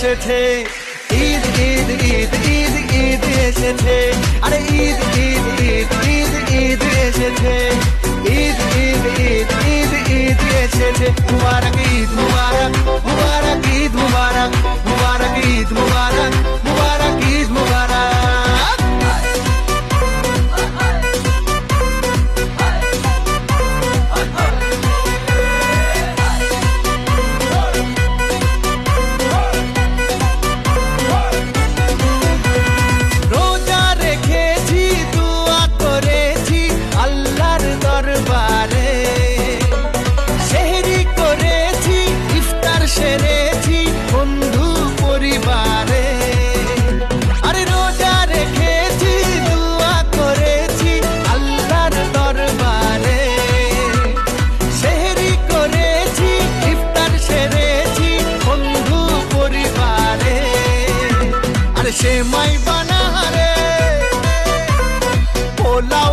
এসেছে, ঈদ ঈদ ঈদ ঈদ ঈদ এসেছে, আরে ঈদ ঈদ ঈদ ঈদ ঈদ এসেছে, ঈদ ঈদ ঈদ ঈদ ঈদ এসেছে। মুবারক ঈদ মুবারক, মুবারক ঈদ মুবারক, মুবারক ঈদ মুবারক, মুবারক ঈদ মুবারক। সেরেছি বন্ধু পরিবারে, আরে রোজা রেখেছি দোয়া করেছি আল্লাহর দরবারে, সেহরি করেছি ইফতার সেরেছি বন্ধু পরিবারে, আরে সেমাই বানারে পোলাও